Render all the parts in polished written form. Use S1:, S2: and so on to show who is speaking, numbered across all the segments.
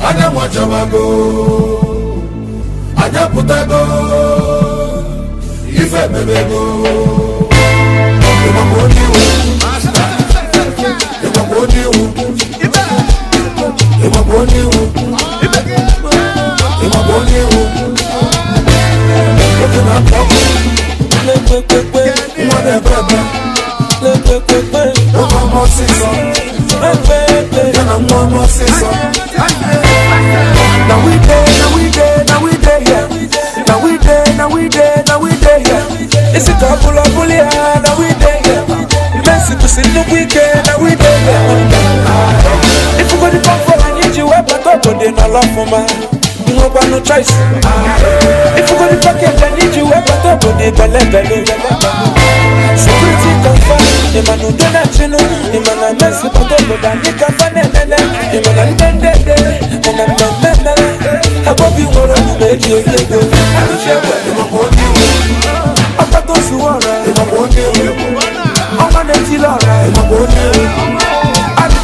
S1: Anya mwachabago, anya putago, ife bebego.
S2: It's a couple of bully, now we there. Messi to see the weekend, now we there. If you go to comfort, I need you up, but up, then I love for man. No got no choice. If you go to pocket, I need you up, but up, then belly. Security confirmed, the man who don't have to know, the man I mess with, but up, then you can find it, the man I'm dead, and I'm dead. I hope you want to make you go. I'm sure I'm not going to worry. I'm not going to lie. I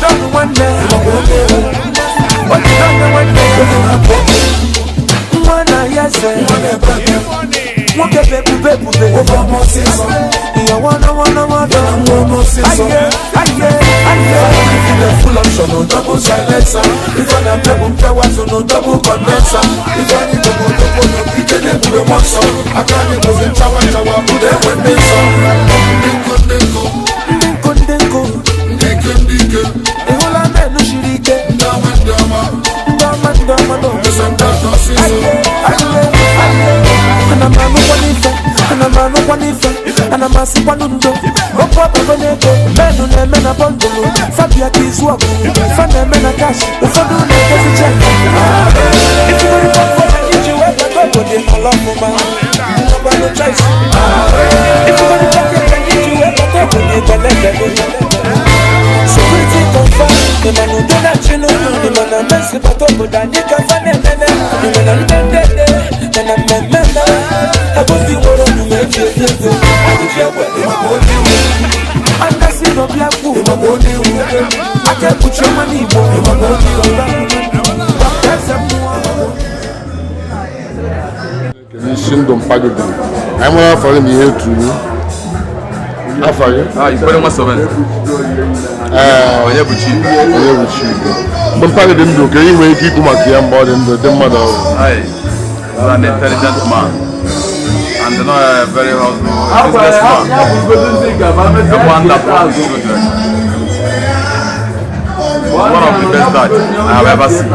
S2: don't want that. What you don't want that? One I yes, one baby. Over more season. You want more season. Full option, no double silencer. If I am no double condenser. If I need to go no kitchen, to the monster. I can't go in shower, put them when they Dinko. The whole of men no shirike. Dama, no. And I'm no one and I'm a sipanundo. Opa Boneto, men a bundle. Fabia Kizwaku, Fana Mena Cash, the Fadu Nation. If you want to get you up, I go in my love for man. No choice. If you want to get you up, I go in the security confirmed, the man who don't have to know, the man I mess with, but then you can find it. The man I'm dead, and I'm I go feel what I'm making. I'm not seeing no black woman. I can't put your money
S3: I'm going to follow me here too. How far you?
S4: You put on my servant.
S3: But part of them do, can you make it come more than the mother?
S4: Aye, an intelligent man. And not a very businessman. The one that wants children. One of the best dads I have ever seen.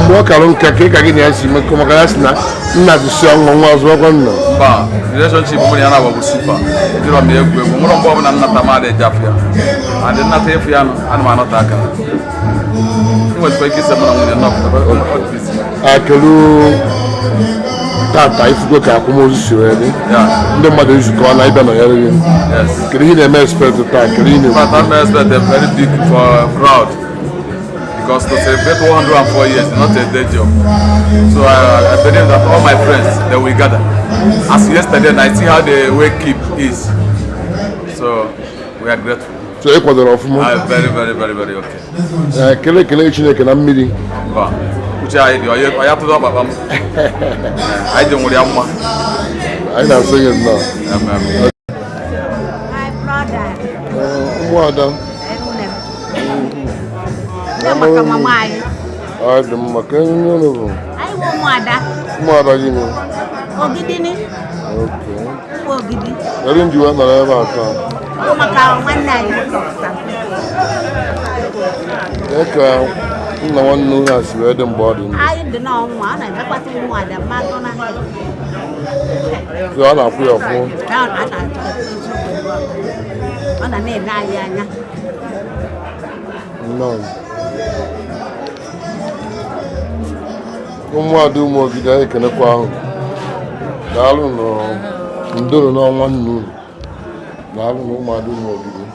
S3: What can I get? Yes, you make come against not the song was welcome.
S4: Relationship with Yana was super. You don't be a good woman, and not a mother, Jafia. I did not have Fian and Manotaka. He was making some enough about this.
S3: I can do that. I forgot to accommodate you. Yeah, the mother is gone. I don't know. Yes, clean a mess, but the time clean.
S4: But I'm very big crowd. Because to celebrate 104 years is not a day job. So I believe that all my friends, they will gather. As yesterday, I see how the way keep is. So we are grateful.
S3: So you are
S4: very, okay.
S3: Can I meeting?
S4: I have to know about I don't want
S3: I don't say it now.
S5: My brother. Mama,
S3: I don't know.
S5: I want
S3: Mother, you know.
S5: Oh, didn't it?
S3: Okay.
S5: Oh, did it?
S3: I didn't do another account.
S5: Oh, my God, one night.
S3: No one knows us read them body.
S5: I don't know one, and I got in one, the Madonna.
S3: You are not free of phone.
S5: On a name,
S3: No. Como a do mo vida é que não qual. Dalo no, ndoro no manu. Dalo no ma do mo vida.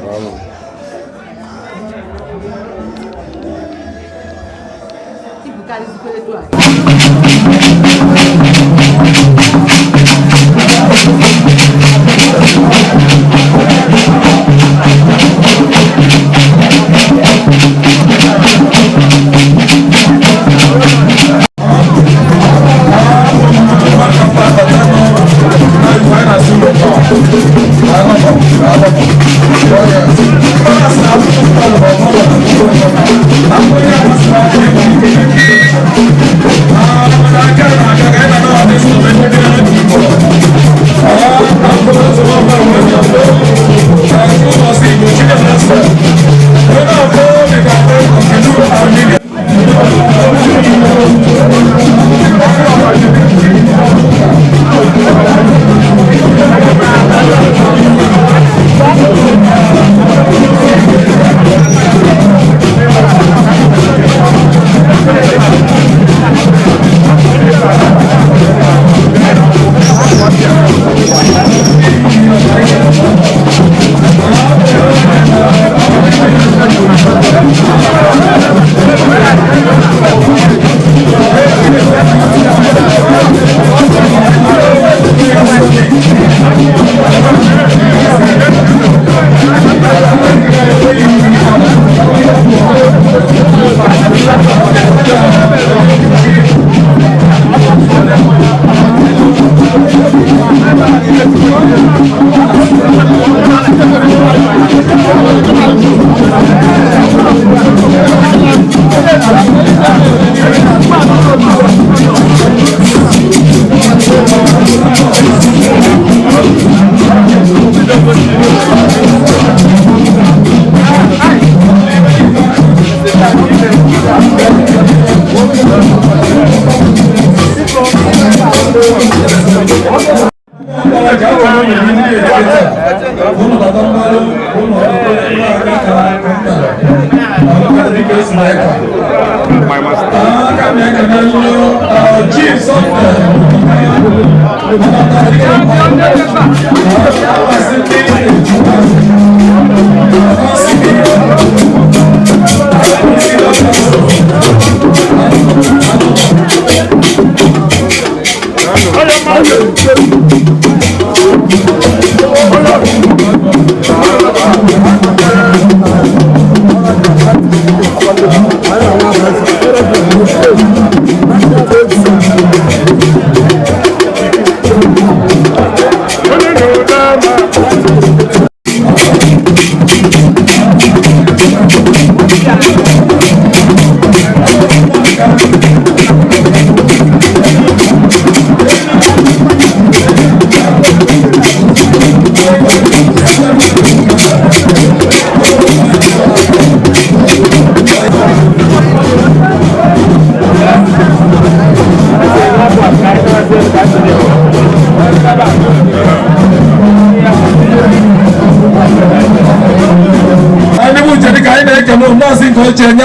S3: Dalo.
S6: Tipo cara espiritual.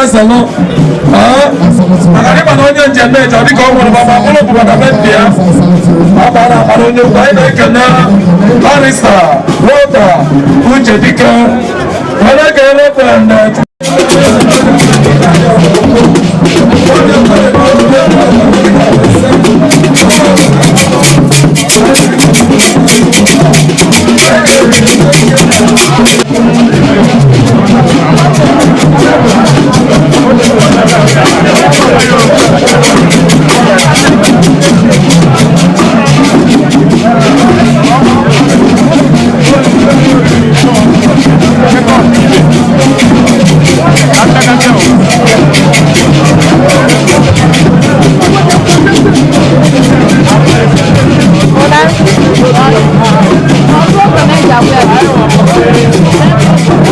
S2: Salon. Agariba no nyo njenne ja diko won baba bolo bu baba bendia. Baba na baro nyo bai na kana barista rota unje dika. Wala gele banda.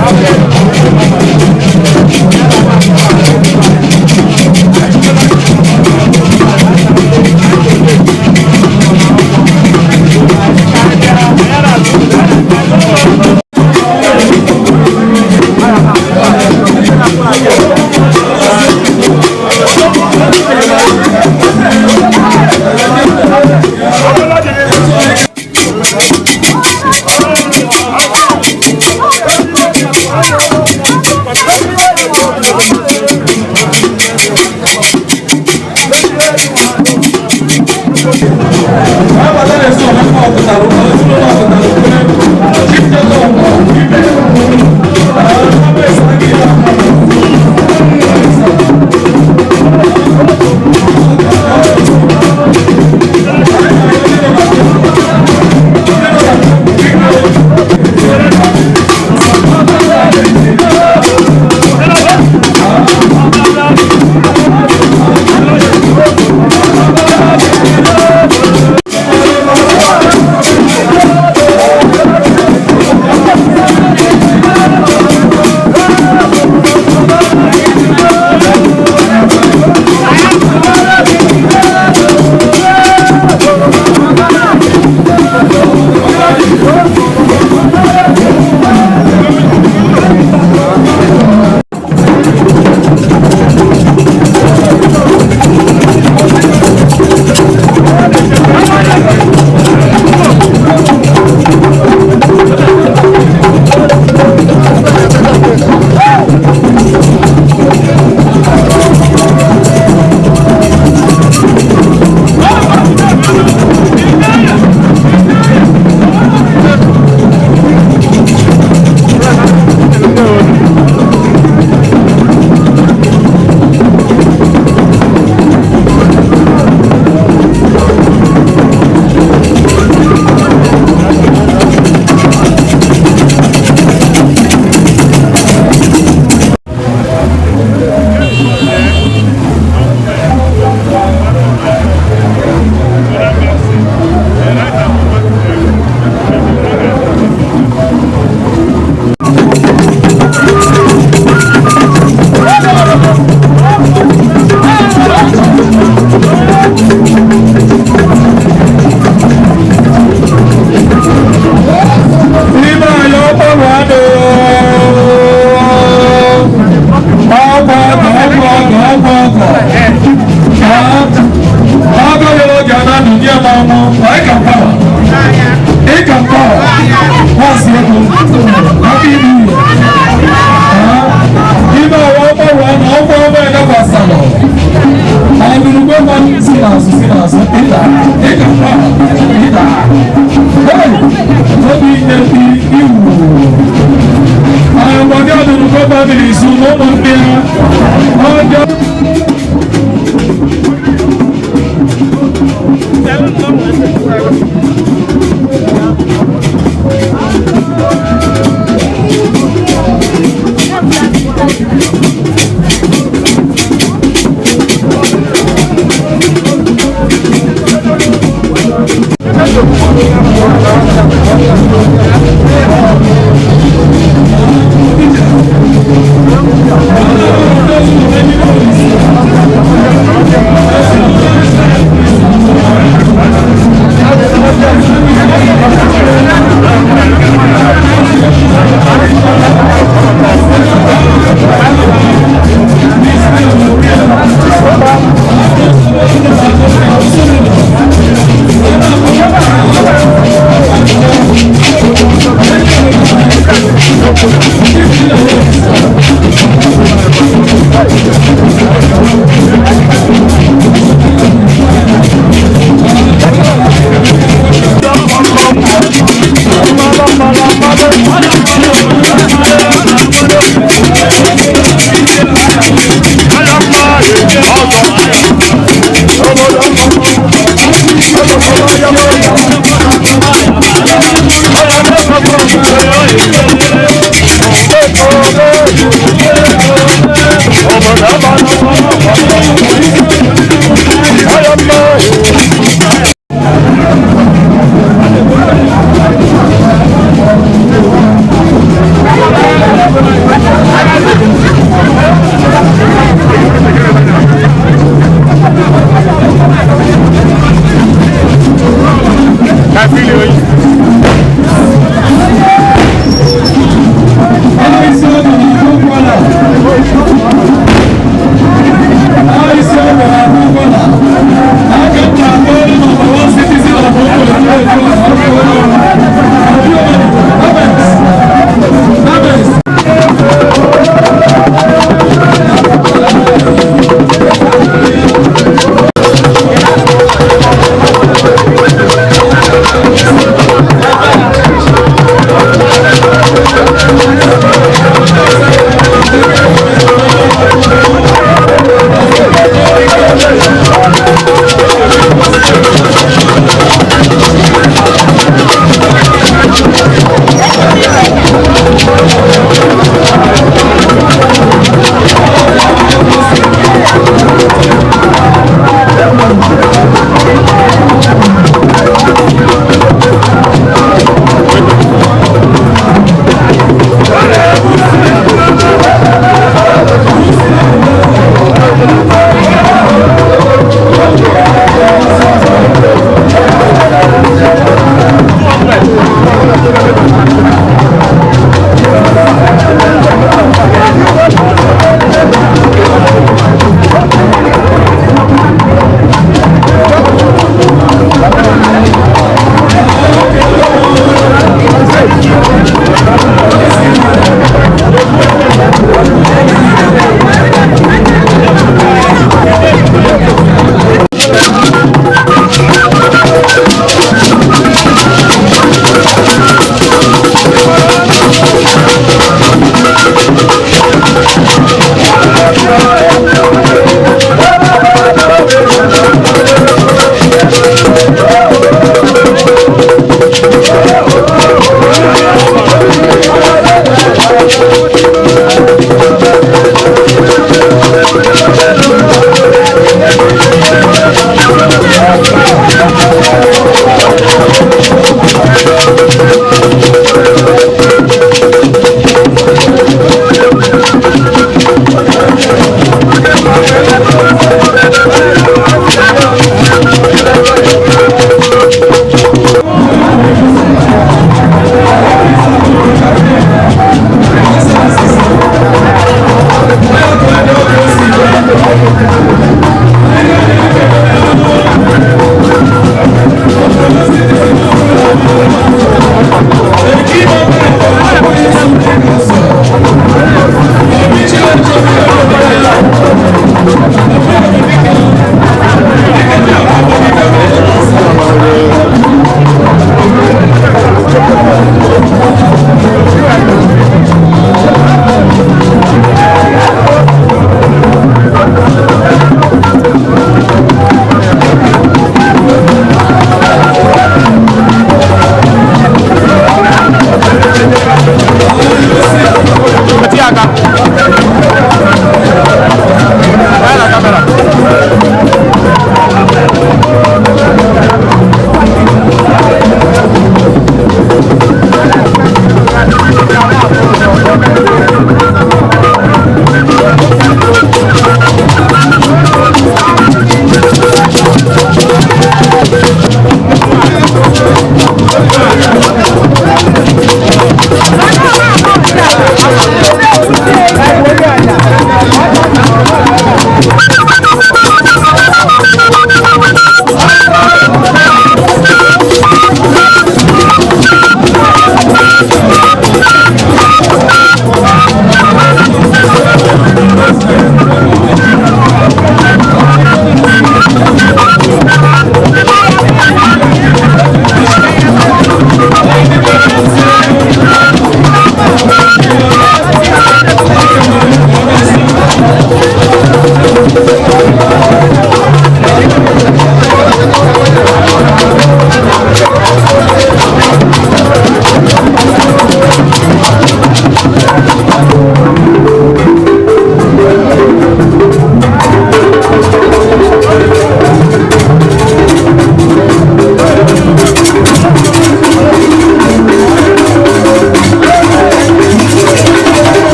S7: Hola.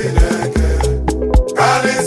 S1: Chineke,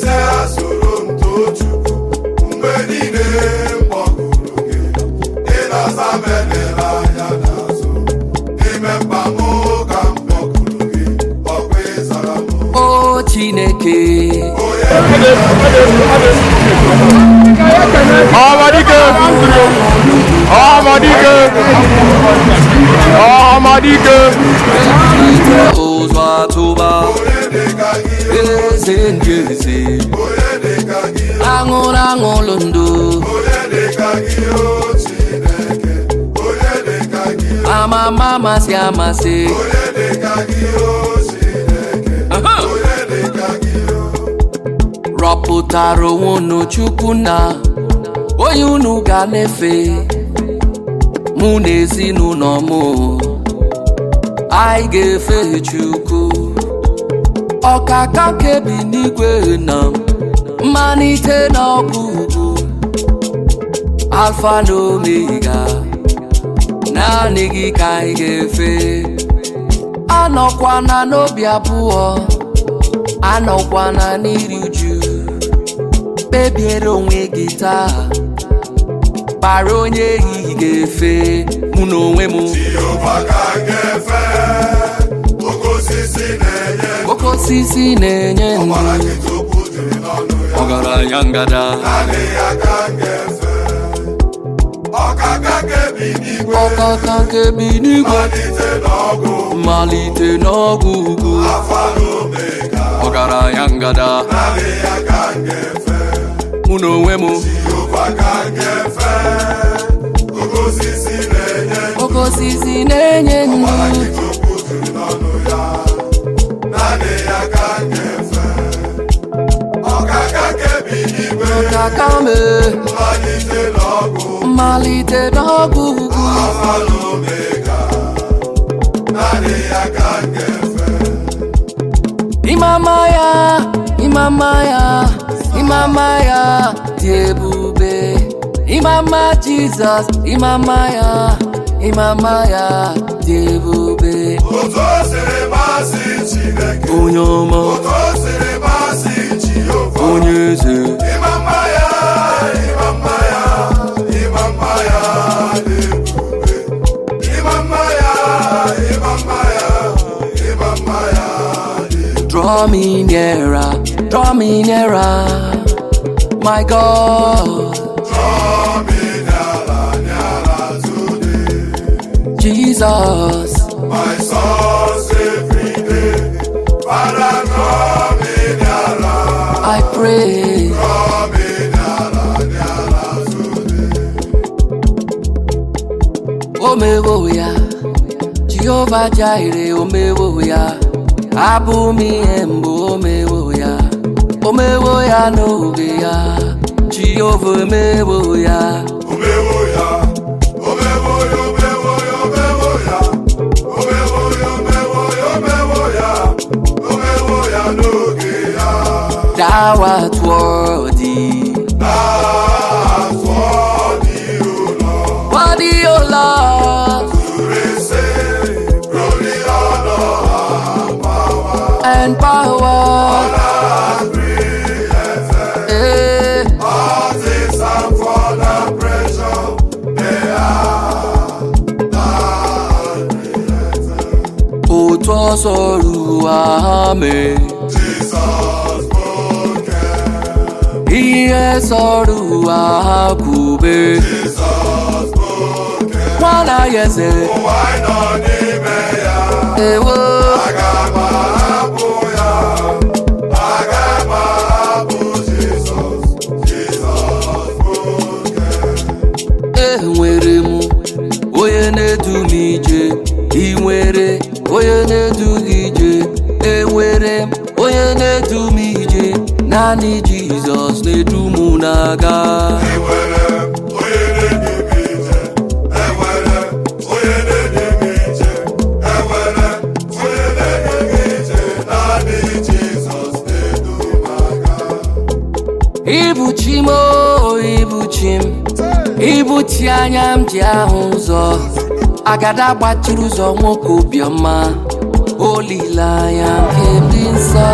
S7: Mama si amase Rapụtara unu Chukwu na onye unu ga nefe mụ na ezinụlọ m anyị ga-efe Chukwu ọkaka kebi n'igwe na mmalite na ọgwụgwụ Alfa na Omega naanị gị ka anyị ga-efe anọkwana n'obi abụọ anọkwana n'iri uju kpebiere onwe gị taa kpara onye ehihie ga-efe mụ na onwe m oke osisi na-enye ndụ ọgaranya ngada ọkaka kebi n'igwe malite n'ọgwụgwụ ọgaranya ngada mụ na onwe m oke osisi na-enye ndụ ọkaka me malite n'ọgwụgwụ imama ya dị ebube imama Jizọs imama ya dị ebube onye ọma onye eze Draw me nearer, my God.
S1: Draw me nearer today.
S7: Jesus,
S1: my source every day. Father, draw me nearer.
S7: I pray.
S1: Draw me nearer today.
S7: Omewoya, Jehovah Jireh, Omewoya. Abumi embo omewoya n'oge ya Jehova omewoya
S1: n'oge ya
S7: Thou art worthy worthy O Lord and power,
S1: all things and for the pressure they are created.
S7: Otu ọsọrụ ame
S1: Jesus spoke,
S7: ihe sọrụ akwube
S1: Jesus spoke,
S7: nwana ya eze
S1: ụwa nọ n'ime ya
S7: ewo enwere m onye na-edu m ije ị nwere onye na-edu gị ije enwere m onye na-edu m ije naanị Jizọs na-edu m na-aga ibuchi m ibuchi m ibuchi anya m ji ahụ ụzọ agada gbachiri ụzọ nwoke obiọma olileanya nke ndị nsọ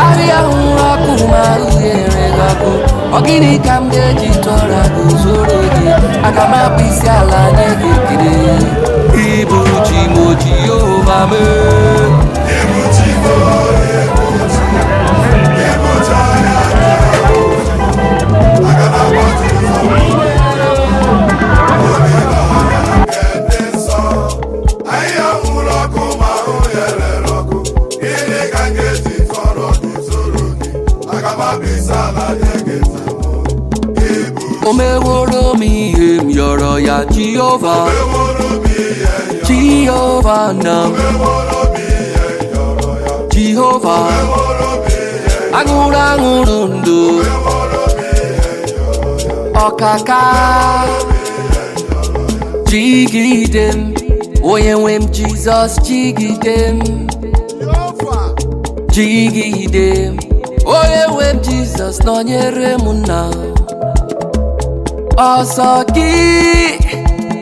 S7: ahịa hụrụ ọkụ ma uhere ọkụ ọ gịnị ka m ga-eji tọrọ guzoro gị aga m akpụ isi ala nye gị ekele ibuchi m Jehova mee
S1: ibuchi m ibuchi anya
S7: Omeworo mi em yoro ya Jehovah. Jehovah nam. Jehovah. Angurangurundu. Okaka. Jigidem. Oyewem Jesus jigidem. Jigidem. Oyewem Jesus nonyere muna. Ọsọ gị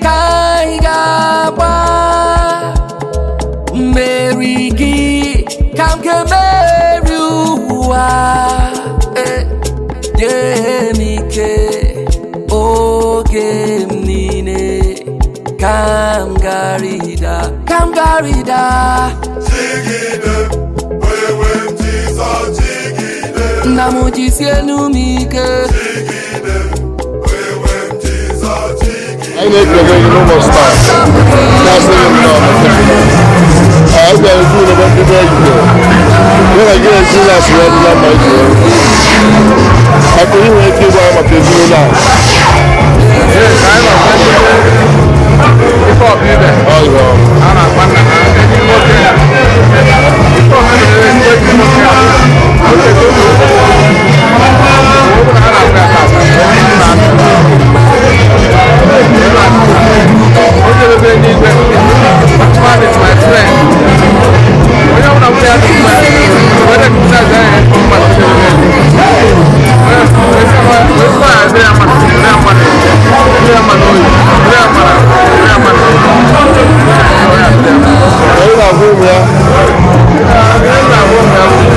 S7: ka anyị ga-agba, mmeri gị ka m ga-emeri ụwa. Nye m ike oge m niile ka m garida, ka m garida.
S1: Jigide, wewe Jizọs jigide.
S7: Nna m jisienu m ike.
S3: I need to get no more stuff. That's it. I got to do the one day. When I get a Jesus, you have to my girl. I couldn't even give one of the people now.
S4: Yes, I know. Before Ibeh.
S3: Oh, yeah.
S4: I'm not one of them.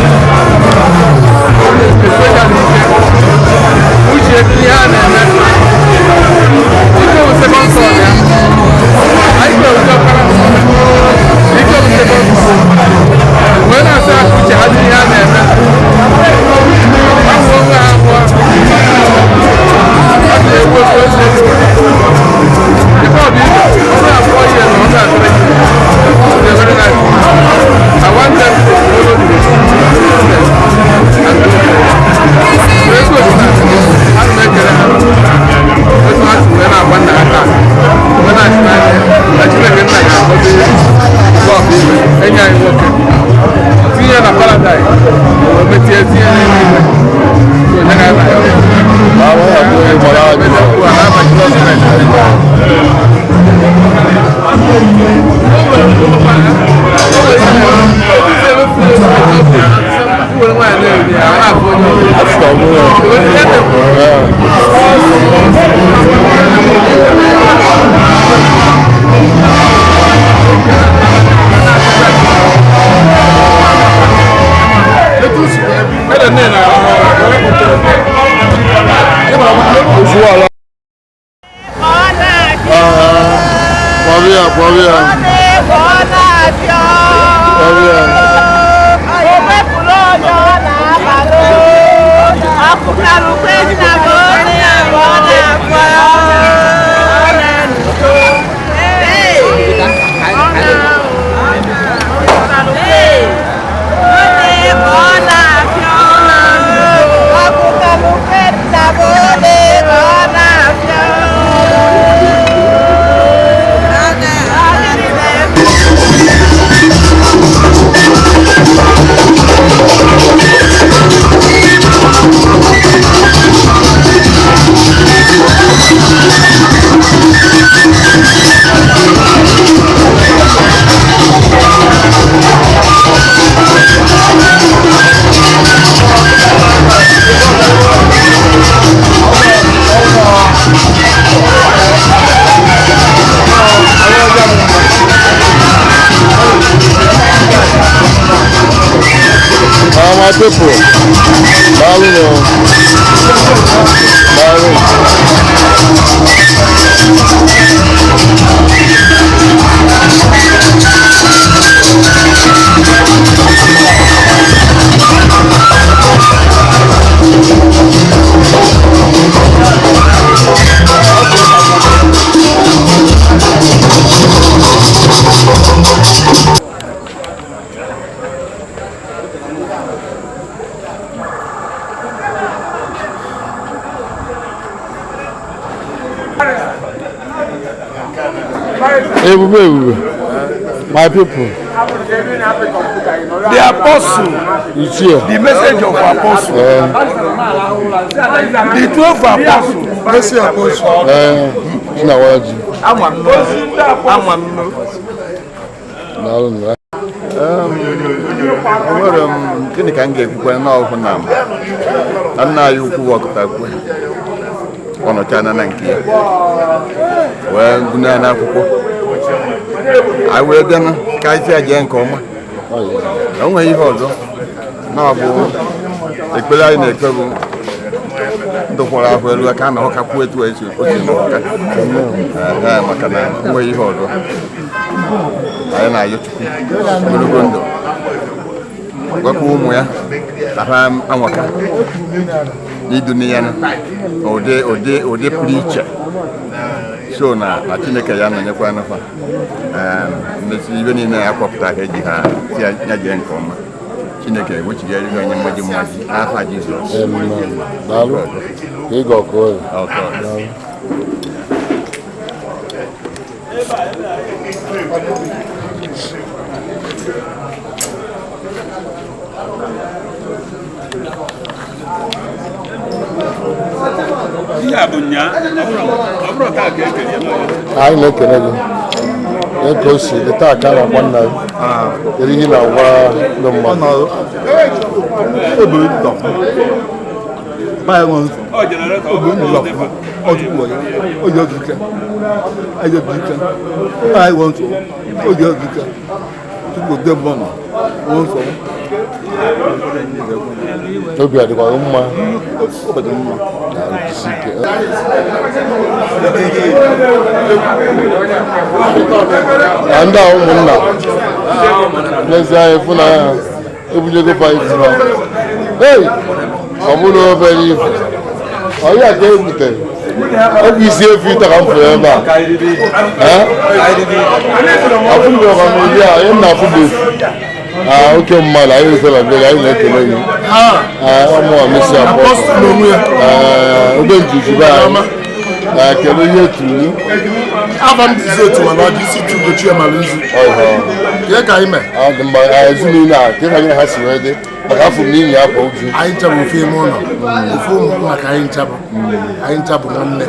S3: people. Ebube. My people.
S8: The apostle.
S3: It's here.
S8: The message of apostle. The 12 apostles. Message apostle.
S9: Gịnị ka m ga-ekwukwa n'ọhụụ na nna anyị ukwu Okutalukwe ọ nọchana na nke ya wee gụnye ya n'akwụkwọ anyị wee bịa ka anyị si jee nke ọma o nweghị ihe ọzọ na ọ bụ ekpere anyị na-ekpe bụ ndụkwara ahụ elu ka a na ọkakwuo etu esi otu n'ụka maka na o nweghị ihe ọzọ anyị na-ayọ Chukwu ogologo ndụ gwakwa ụmụ ya ka ha anwaka n'iduni ya ụdị pụrụ iche so na Chineke ya nọnyekwa n'afa mmesi ibe niile ya kpọpụta ha eji ha si ya jee nke ọma Chineke ewechighị onye mmaji n'afa Jizọs.
S3: Anyị na-ekele gị ka o si dị taa ka a na-agba nna gị kedu ihe na-agwa ndị mmadụ obi adịkwa mma na ndị a ụmụnna n'ezie anyị fụ na ya ebunyego paịtịra ọ bụrụ obere ife ọ ya ka e butere ọ bụ isi efi ite ka m fere ebe a afụbeghị m iri a onye m na-afụbe efu oke mmadụ anyị wetara bere anyị na-ekele gị ọmụwa mesi abụọ obe njujube anyị kedu ihe turu
S8: Ava m dizi otu mana ọ dị isi tugochi amalinzu ihe ka anyị mee
S3: ezinụlọ a ke ka ha si wee dị maka afọ m n'ihi akwa uju
S8: anyị nchebụ ofe ime ụlọ ofe ụmụ maka anyị nchebụ nwanne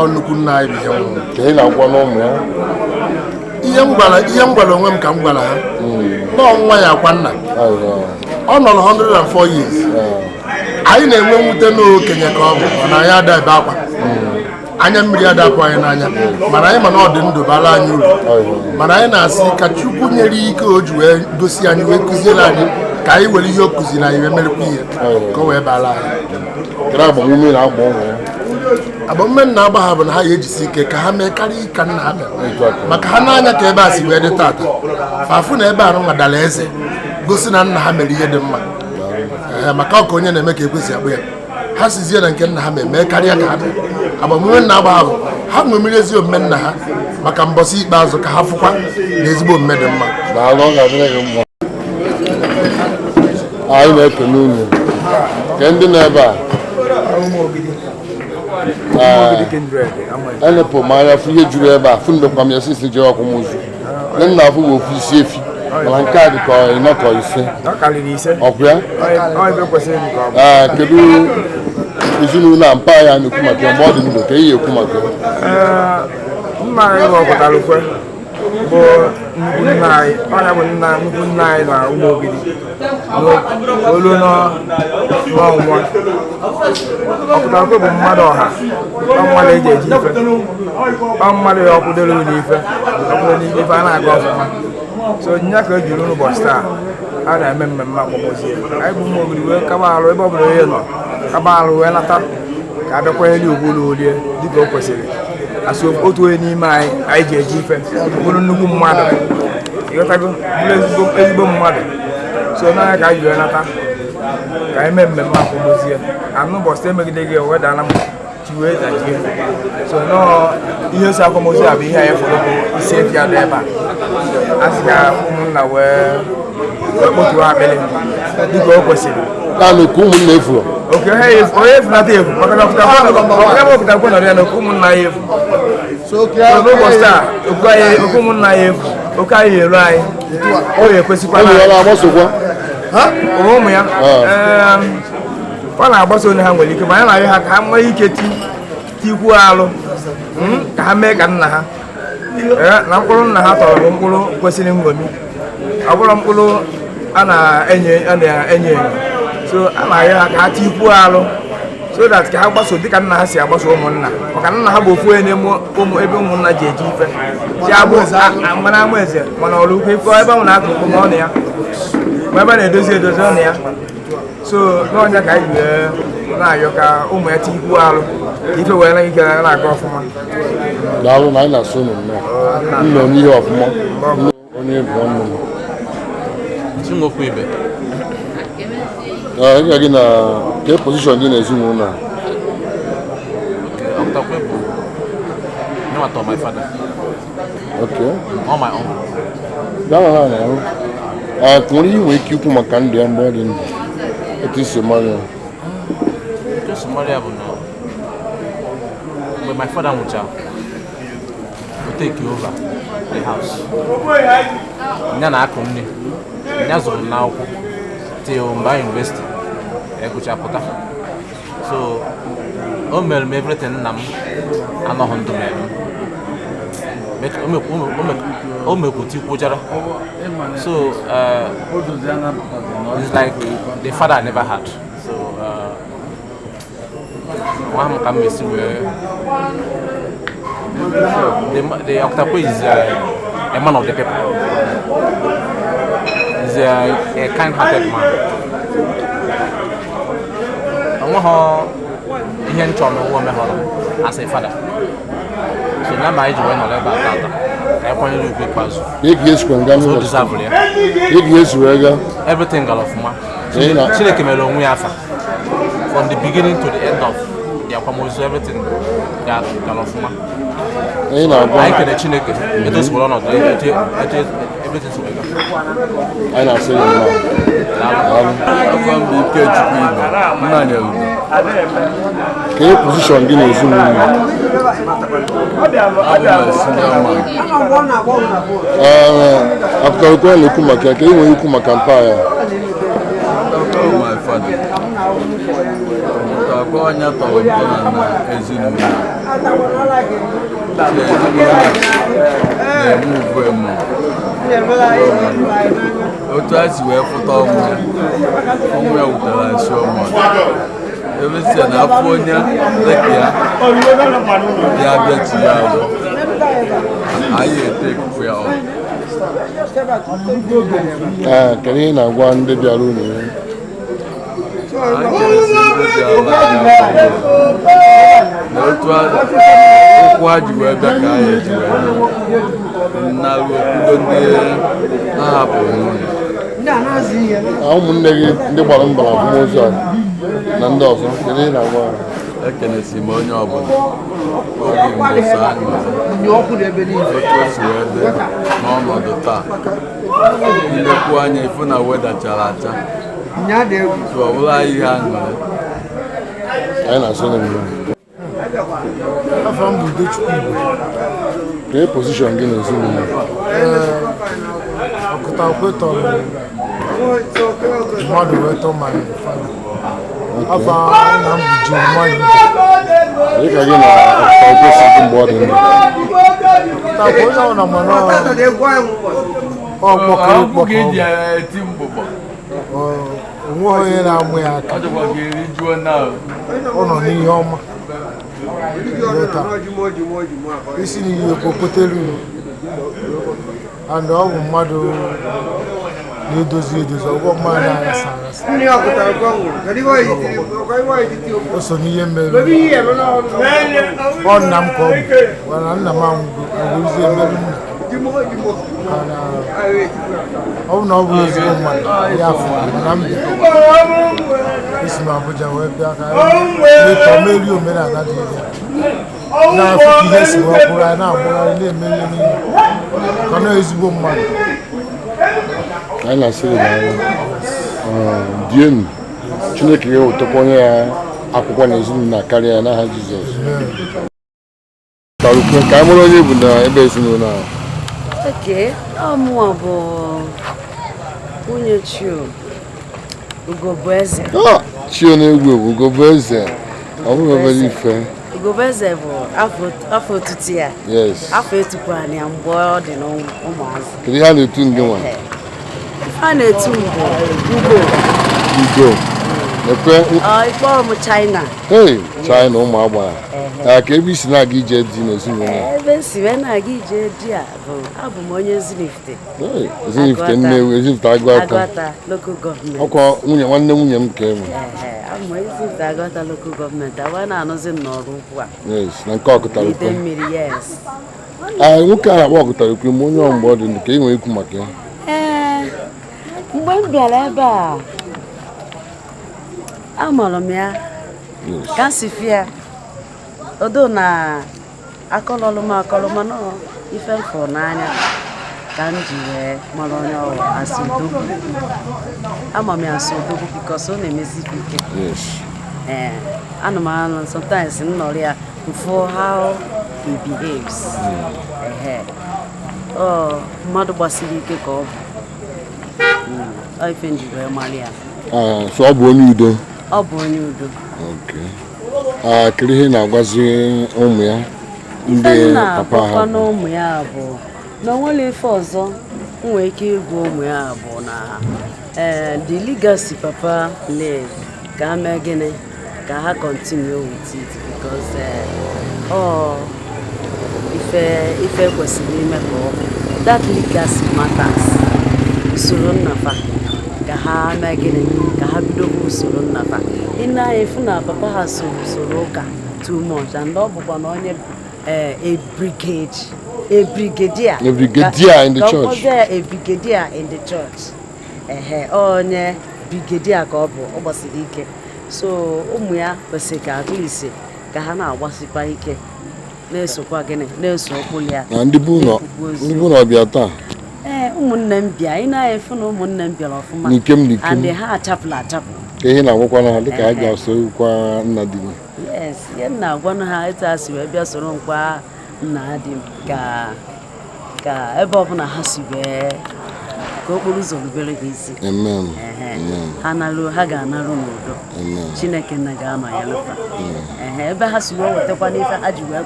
S8: ọ nnukwu nna anyị bụ ihe nwụrụ
S3: ka ị na-agwa n'ụmụ ya
S8: ihe m gwara onwe m ka m gwara ha nọọ nwa ya akwa nna ọ nọrọ 104 years anyị na-enwe mwute n'okenye ka ọ bụ mana anyị ada ebe akwa anya mmiri adapụ anyị n'anya mana anyị mana ọ dị ndụ bara anyị uru mana anyị na-asị ka Chukwu nyere ike o ji wee gosi anyị wee kụziere anyị ka anyị were ihe o kụziri anyị wee merekwa ihe ka o wee bara anyị agbamume na-agba ha bụ na ha ga-ejisi ike ka ha mee karịa ka nna ha mere maka ha n'anya ka ebe a si wee dị tata fafụ na ebe a nwa dara eze gosi na nna ha mere ihe dị mma maka ọka onye na-eme ka ekwesị akpụ ya ha sizie na nke nna ha mee karịa ka ha mere agbamume na-agba ha bụ ha ṅomiri ezi omume nna ha maka mbọsị ikpeazụ ka ha fụkwa na ezigbo omume dị mma
S3: anyị na-ekele unu ke ndị nọ ebe a elepụ m anya fụ ihe juru ebe a fụ ndekwa m ya sisi jee ọkwụmụzụ nne nna afụ bụ ofu isi efi mana nke a dị ka ịnọkọ ise ọkwa ya kedu ezinụlọ a mpa ya na-ekwu maka mgbe ọ dị ndụ ka ihe ekwu maka
S10: nna anyị bụ Okutalukwe bụ nnukwu nna anyị ọnya bụ nnukwu nna anyị na ụmụ ogidi olu n'ọnwa Okutalukwe bụ mmadụ ọha mmadụ eji eji ife mmadụ ya ọkwụdoro n'ife a na-aga ọfụma so nya ka o jiri n'ụbọchị taa a na-eme mmemme akwamozu anyị bụ ụmụ ogidi wee kaba alụ ebe ọ bụla onye nọ kaba alụ wee nata ka abịakwa eli ogbolu olie dịka o kwesịrị asị otu onye n'ime anyị ji eji ife bụrụ nnukwu mmadụ ịghọtago bụrụ ezigbo mmadụ so n'anya ka anyị ji wee nata ka anyị mee mmemme akwamozu ya anụ ụbọchị emegide gị wedana m chi wee dajie so nọọ ihe osi akwamozu a bụ ihe anyị fọrọ bụ isi efi ada ebe a sị ka ụmụnna wee kpotuo akpịrị dịka o kwesịrị
S3: ka ụmụnna efuru
S10: onye efunata efu maka na Okutalukwe nọrọ ya na ụmụnna ya efu so n'ụbọchị taa okwu ụmụnna ya efu oke anyị eru anyị o ga-ekwesịkwa ụmụ ya ọ na-agbasa onye ha nwere ike ma ya na-arịọ ha ka ha nwee ike tikwu alụ ka ha mee ka nna ha na mkpụrụ nna ha tọrọ bụ mkpụrụ kwesịrị nṅomi ọ bụrụ mkpụrụ a na-enyo so a na-arịọ ha ka ha tikwu alụ so that ka ha gbaso dịka nna ha si agbaso ụmụnna maka nna ha bụ ofu onye na-eme ụmụ ebe ụmụnna ji eji ife si abụ mana Amaeze mana Oraukwu ife ebe ahụ na-akụkụ ma ọnụ ya ma ebe na-edozi ọnụ ya so n'ọnya ka anyị na-ayọ ka ụmụ ya tikwu alụ ka ife wee ike na-aga ọfụma
S3: daalụ na anyị na-asụ unu nnọọ n'ihe ọfụma onye bụ ọnụ
S11: Ibeh
S3: ịga gị na ke pozishọn gị n'ezinụlọ a
S11: Okutalukwe bụ nwa my father.
S3: Okay.
S11: All my own.
S3: Daalụ ha na-ahụ nwere ihe nwere ike ikwu maka ndụ ya mgbe ọ dị ndụ etu isi mara ya
S11: Somalia bụ na mgbe my father nwụchara o take over the house nya na-akụ nne nya zụrụ m n'akwụkwọ till mgbe anyị university egụchapụta so o mere m everything nna m anọghị ndụ o mekwutikwujara so it's like the father I never had so one can miss the Okutalukwe is a man of the people. He's a kind-hearted man. He as a father. So now my age when I left that, I want to be pass. So deserve everything all of ma. Chile came along we from the beginning to the end of the Amaeze everything that all of ma. I can Chineke. It is one of everything to me.
S3: I know say you position gị n'ezinụlọ Okutalukwe na-ekwu maka ya ka enweghị ikwu maka mpa ya
S9: Okutalukwe onye tọrọ na ezinụlọ na-eme ugwu emu otu a si wee fụta ọnwụ ya wutere nsi ọmụ ebe si na afọ onye dịka ya bịa tinye ahụ anyị ete ekufu ya
S3: kedu ihe na-agwa ndị bịara unu
S9: na otu ụkwụ ha ji wee bịa ka anyị eji wee nnarụ okwugo ndị ahapụrụ n'ụlọ
S3: ụmụnne gị ndị gbara mbara abụmozu a na ndị ọzọ kedu ihe na-agwa
S9: ekenesi m onye ọbụla obi mgbụsa aṅụrị otu o si wee dị n'ọnọdụ taa ilekwu anya ifu na wedachara acha tụ ọ bụla anyị ihe aṅụrị
S3: anyị na-asụ na mgbe
S8: afọ m bụ Udochukwu Ibeh
S3: kee pozishọn gị n'ezinụlọ
S8: Okutalukwe tọrọ mmadụ wee tọọ ma afọ nna m bụ Jeremiah Ibeh
S3: dịka gị na Okutalukwe si dị mgbe ọ dị ndụ
S8: Okutalukwe onye ọ na mana onweghị onye na-amụ ya aka ọ nọ n'ihe ọma isi n'ihe okpokotelu and ọ bụ mmadụ na-edozi ọgwọ mmadụ na-arasa o so n'ihe mere ọ nna m ka ọ bụ mana nna m anwụgozi emerụ nna ọ bụ na ọ bụ ezigbo mmadụ ya afọ mana m esi m Abuja wee bịa ka metọ meri omenala dị ebe na-afụ ka ihe si wee kwụrụ anyị na-agbụgharị na-eme ihe niile ka na ezigbo mmadụ
S3: anyị na-asịrị na dienu Chineke ga-ewetakwa onye ya akwụkwọ na ezinụlọ karịa ya n'aha Jizọs Okutalukwe ka anyị mụrụ onye bụ na ebe ezinụlọ ahụ.
S12: Okay, ọmụọ bụ nwunye Chio Ugobueze.
S3: Chio na-egwu egwu Ugobueze. Ọ bụrụ obere ife.
S12: Ugobueze bụ afọ otutu ya.
S3: Yes.
S12: Afọ etukwara ya mgbe ọ dị n'ụmụazị.
S3: Kedu ihe a na-etu ndị nwa?
S12: A na-etu mbụ
S3: Ugo. Ekwe.
S12: Ikpọ m China.
S3: Hey, China ụmụ agbara. Ka ebe isi na-aga ije dị n'ezinụlọ.
S12: Ebe si wee na-aga ije dị a bụ abụ m onye Zinifte.
S3: Zinifte Nnewi, Zinifte
S12: Agụata local government.
S3: Ọkwa nwanne nwunye m ka emu.
S12: Abụ m onye Zinifte Agụata local government. Awa na-anụzi m n'ọrụ ukwu a.
S3: Yes, na nke Okutalukwe.
S12: Ide mmiri, yes.
S3: Nwoke a na-akpọ Okutalukwe ma onye ọmgbe ọ dị ndụ ka ị nwere ikwu maka ya.
S12: Mgbe m bịara ebe a amụrụ m ya ka nsifia odo na akọlọlụ m mana ife m fụrụ n'anya ka m ji wee mara onye ọrụ asị odogwu. Ama m ya asị odogwu because ọ na-emesi ike. Ana m anụ sometimes m nọrọ ya for how he behaves. Mmadụ gbasiri ike ka ọ bụ ife nji wee mara ya.
S3: So ọ bụ onye udo.
S12: Ọ bụ onye udo.
S3: Kedu ihe na-agwazi ụmụ ya ndị papa ha
S12: na ụmụ ya bụ na onwere ife ọzọ nwere ike ịgwa ụmụ ya bụ na the legacy papa led ka ha mee gịnị ka ha continue with it because ife kwesịrị ime ka ọ bụ that legacy matters. Usoro nnafa ka ha mee gịnị ka ha bidokwa usoro nnafa. Ị na-efu na papa ha so usoro ụka too much and ọ bụkwa na onye a brigadier
S3: in the church.
S12: A brigadier in the church. Onye brigadier ka ọ bụ ọ gbasiri ike. So ụmụ ya kwesịrị ka at least ka ha na-agbasikwa ike na-esokwa gịnị na-eso okpuru ya.
S3: Na ndị bụ na ọbịa taa.
S12: Ụmụnne m bịa ị na-efu na ụmụnne m bịara ọfụma and ha achapụla achapụ.
S3: Ka ihe na-agwakwa na ha dịka ha ga-asorokwa nna di m.
S12: Yes, ihe na-agwa na ha etu ha si wee bịa soro nkwa nna di m ka ebe ọbụla ha si wee ka okporo ụzọ rubere ha isi. Ha ga-anarụ n'udo. Chineke nna ga-anọ ya n'ụfa. Ebe ha si wee wetakwa n'ife ha ji wee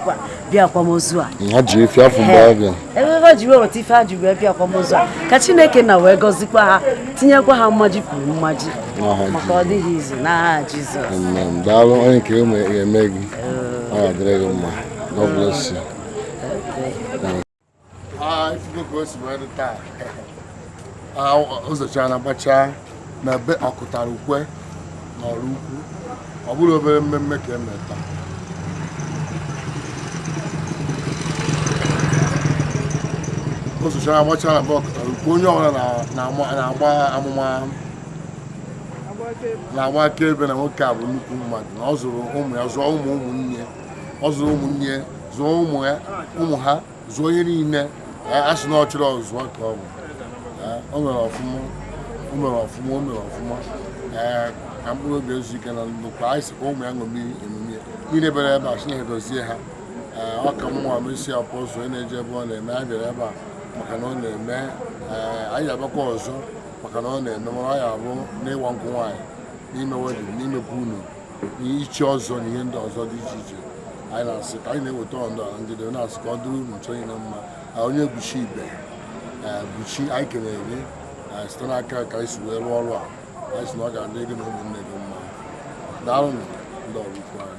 S12: bịa akwamozu a.
S3: Ha ji efi afọ mgbe ha bịa.
S12: Ebe ha ji wee weta ife ha ji wee bịa akwamozu a ka Chineke na wee gọzikwa ha tinyekwa ha mmaji kwuru mmaji maka ọ dịghị izu n'aha Jizọs.
S3: Daalụ onye nke eme gị. Ọ ga-adịrị gị mma. God bless you. Ifugo ka o si wee dị taa. Ụzọcha na-agbacha na be Okutalukwe n'Ọraukwu. Ọ bụrụ obere mmemme ka emere taa. Ụzọcha na-agbacha na be Okutalukwe onye ọbụla na-agba amụma na-agba akaebe na nwoke a bụ nnukwu mmadụ na ọ zụrụ ụmụ ya zụọ ụmụnne ọ zụrụ ụmụnne zụọ ụmụ ha zụọ ihe niile a sị na ọ chọrọ ọzụzụ ka ọ bụ. O mere ọfụma ka mkpụrụ oge ezu ike na nnukwu anyị sị ka ụmụ ya ṅụmie emume niile bịara ebe a Chineke dozie ha. Ọ ka mma mesi apọzụ onye na-eje ebe ọ na-eme anyị bịara ebe a maka na ọ na-eme anyị abịakwa ọzọ maka na ọ na-eme mana ọ ya abụ n'ịwa nkwụ nwaanyị n'ime wedin n'imepe unu n'ichi ọzọ na ihe ndị ọzọ dị iche iche anyị na-asị ka anyị na-eweta ọndụ ala ndị na-asị ka ọ dịrị unu nchọ niile mma. Onye Buchi Ibeh Buchi anyị kelere gị site n'aka ka anyị si wee rụọ ọrụ a anyị si na ọ ga-adị gị na ụmụnne gị mma. Daalụ ndị Oraukwu anyị.